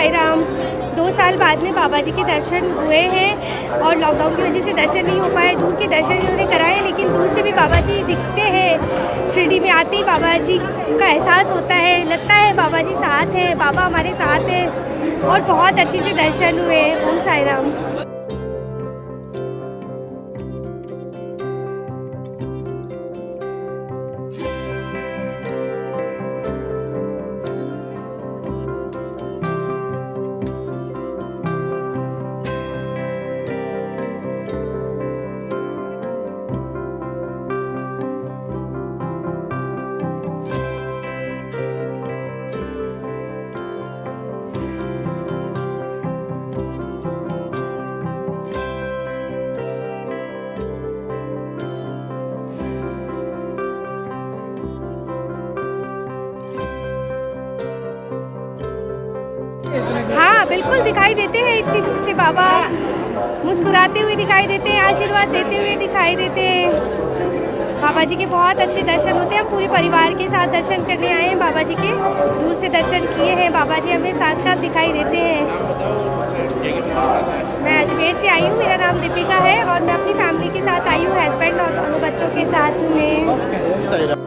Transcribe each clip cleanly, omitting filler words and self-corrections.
साई राम। 2 साल बाद में बाबा जी के दर्शन हुए हैं और लॉकडाउन की वजह से दर्शन नहीं हो पाए। दूर के दर्शन इन्होंने कराए, लेकिन दूर से भी बाबा जी दिखते हैं। शिरडी में आते ही बाबा जी का एहसास होता है, लगता है बाबा जी साथ हैं, बाबा हमारे साथ हैं और बहुत अच्छे से दर्शन हुए। ओम साई राम। हाँ बिल्कुल दिखाई देते हैं, इतनी दूर से बाबा मुस्कुराते हुए दिखाई देते हैं, आशीर्वाद देते हुए दिखाई देते हैं। बाबा जी के बहुत अच्छे दर्शन होते हैं। हम पूरे परिवार के साथ दर्शन करने आए हैं बाबा जी के, दूर से दर्शन किए हैं। बाबा जी हमें साक्षात दिखाई देते हैं। मैं अजमेर से आई हूँ, मेरा नाम दीपिका है और मैं अपनी फैमिली के साथ आई हूँ, हस्बैंड और दोनों बच्चों के साथ में।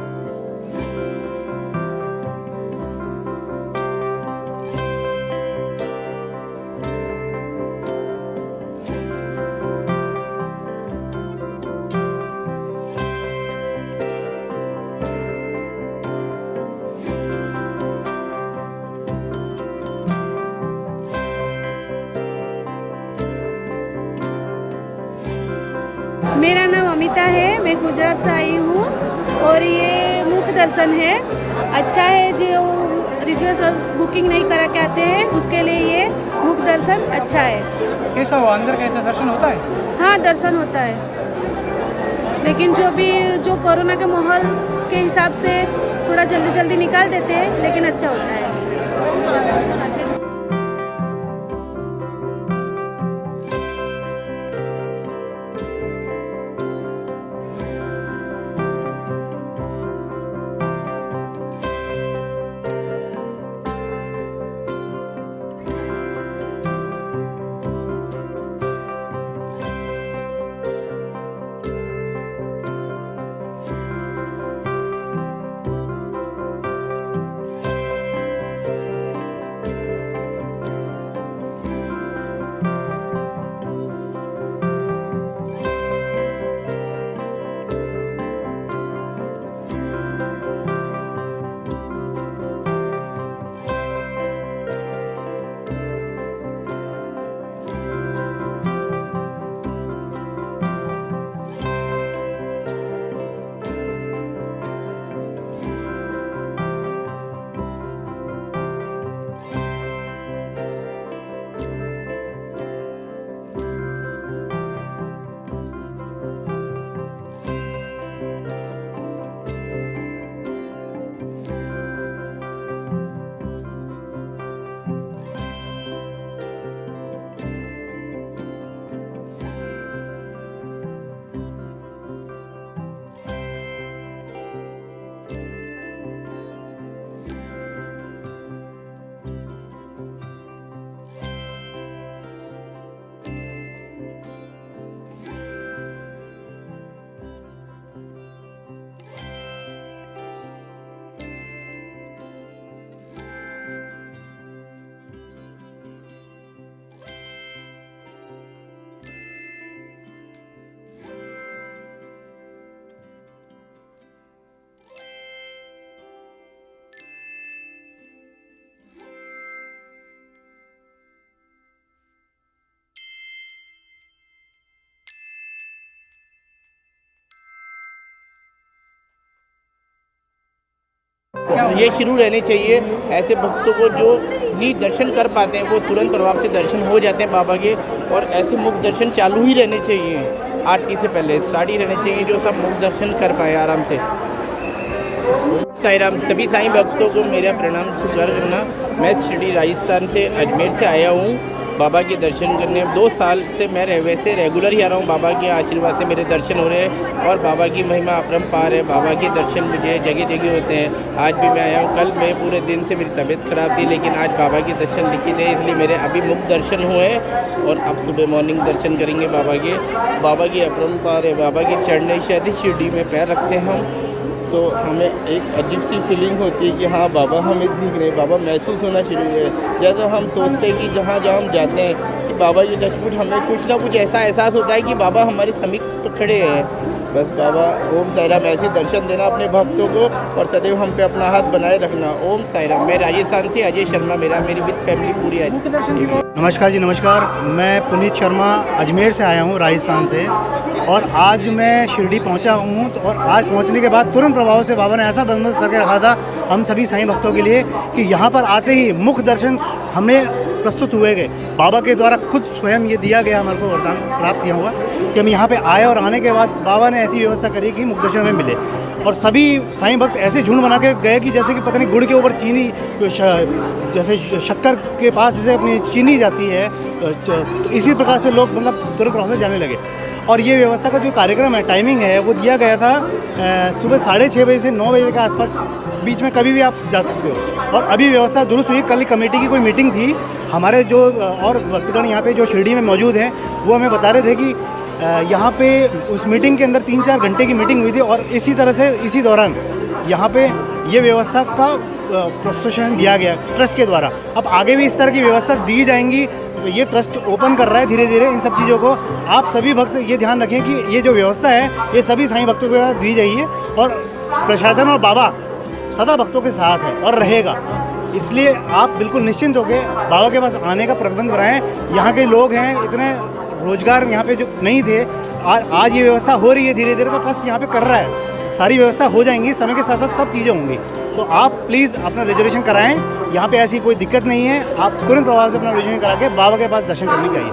मेरा नाम अमिता है, मैं गुजरात से आई हूँ और ये मुख्य दर्शन है। अच्छा है, जो रिजर्वेशन बुकिंग नहीं करा के आते हैं उसके लिए ये मुख्य दर्शन अच्छा है। कैसा हुआ अंदर, कैसा दर्शन होता है? हाँ दर्शन होता है, लेकिन जो कोरोना के माहौल के हिसाब से थोड़ा जल्दी जल्दी निकाल देते हैं, लेकिन अच्छा होता है। ये शुरू रहने चाहिए। ऐसे भक्तों को जो नहीं दर्शन कर पाते हैं वो तुरंत प्रभाव से दर्शन हो जाते हैं बाबा के, और ऐसे मुक्त दर्शन चालू ही रहने चाहिए। आरती से पहले स्टार्ट ही रहने चाहिए, जो सब मुक्त दर्शन कर पाए आराम से। साई राम। सभी साईं भक्तों को मेरा प्रणाम स्वीकार करना। मैं शिरडी राजस्थान से अजमेर से आया हूँ बाबा के दर्शन करने 2 साल से मैं वैसे रेगुलर ही आ रहा हूँ। बाबा के आशीर्वाद से मेरे दर्शन हो रहे हैं और बाबा की महिमा अपरंपार है। बाबा के दर्शन मुझे जगह जगह होते हैं। आज भी मैं आया हूँ। कल मैं पूरे दिन से मेरी तबीयत ख़राब थी, लेकिन आज बाबा के दर्शन लिखित है, इसलिए मेरे अभी मुक्त दर्शन हुए और अब सुबह मॉर्निंग दर्शन करेंगे बाबा के। बाबा की अपरंपार है। बाबा के चढ़ने शायद शिरडी में पैर रखते हैं हम, तो हमें एक अजीब सी फीलिंग होती है कि हाँ बाबा हमें दिख रहे, बाबा महसूस होना शुरू हुए। जैसे हम सोचते हैं कि जहाँ जहाँ हम जाते हैं कि बाबा जी टचवुड, हमें कुछ ना कुछ ऐसा एहसास होता है कि बाबा हमारे समीप तो खड़े हैं। बस बाबा ओम साई राम ऐसे दर्शन देना अपने भक्तों को और सदैव हम पे अपना हाथ बनाए रखना। ओम साई राम। मैं राजस्थान से अजय शर्मा, मेरी विद फैमिली पूरी है। मुख्य दर्शन की नमस्कार जी, नमस्कार। मैं पुनीत शर्मा अजमेर से आया हूँ, राजस्थान से, और आज मैं शिरडी पहुँचा हूँ। तो और आज पहुँचने के बाद तुरंत प्रभाव से बाबा ने ऐसा बंदोबस्त करके रखा था हम सभी साईं भक्तों के लिए कि यहाँ पर आते ही मुख्य दर्शन हमें प्रस्तुत हुए गए। बाबा के द्वारा खुद स्वयं ये दिया गया, हमारे को वरदान प्राप्त किया हुआ कि हम यहाँ पे आए और आने के बाद बाबा ने ऐसी व्यवस्था करी कि मुख्य दर्शन हमें मिले। और सभी साईं भक्त ऐसे झुंड बना के गए कि जैसे कि पता नहीं गुड़ के ऊपर चीनी, जैसे शक्कर के पास जैसे अपनी चीनी जाती है, तो इसी प्रकार से लोग मतलब तुरंत प्रभाव से जाने लगे। और ये व्यवस्था का जो कार्यक्रम है, टाइमिंग है, वो दिया गया था सुबह 6:30 बजे से 9 बजे के आसपास, बीच में कभी भी आप जा सकते हो। और अभी व्यवस्था दुरुस्त हुई। कल कमेटी की कोई मीटिंग थी, हमारे जो और भक्तगण यहाँ पे जो शिरडी में मौजूद हैं वो हमें बता रहे थे कि यहाँ पे उस मीटिंग के अंदर 3-4 घंटे की मीटिंग हुई थी और इसी तरह से इसी दौरान यहाँ पे ये व्यवस्था का प्रोत्साहन दिया गया ट्रस्ट के द्वारा। अब आगे भी इस तरह की व्यवस्था दी जाएंगी। तो ये ट्रस्ट ओपन कर रहा है धीरे धीरे इन सब चीज़ों को। आप सभी भक्त ये ध्यान रखें कि ये जो व्यवस्था है ये सभी साईं भक्तों को दी जाइए और प्रशासन और बाबा सदा भक्तों के साथ है और रहेगा। इसलिए आप बिल्कुल निश्चिंत होकर बाबा के पास आने का प्रबंध बनाएं। यहाँ के लोग हैं, इतने रोजगार यहाँ पे जो नहीं थे, आज ये व्यवस्था हो रही है धीरे धीरे, तो ट्रस्ट यहाँ पे कर रहा है। सारी व्यवस्था हो जाएंगी, समय के साथ साथ सब चीज़ें होंगी। तो आप प्लीज़ अपना रिजर्वेशन कराएं। यहाँ पे ऐसी कोई दिक्कत नहीं है। आप तुरंत प्रभाव से अपना रिजर्वेशन करा के बाबा के पास दर्शन करने के आइए।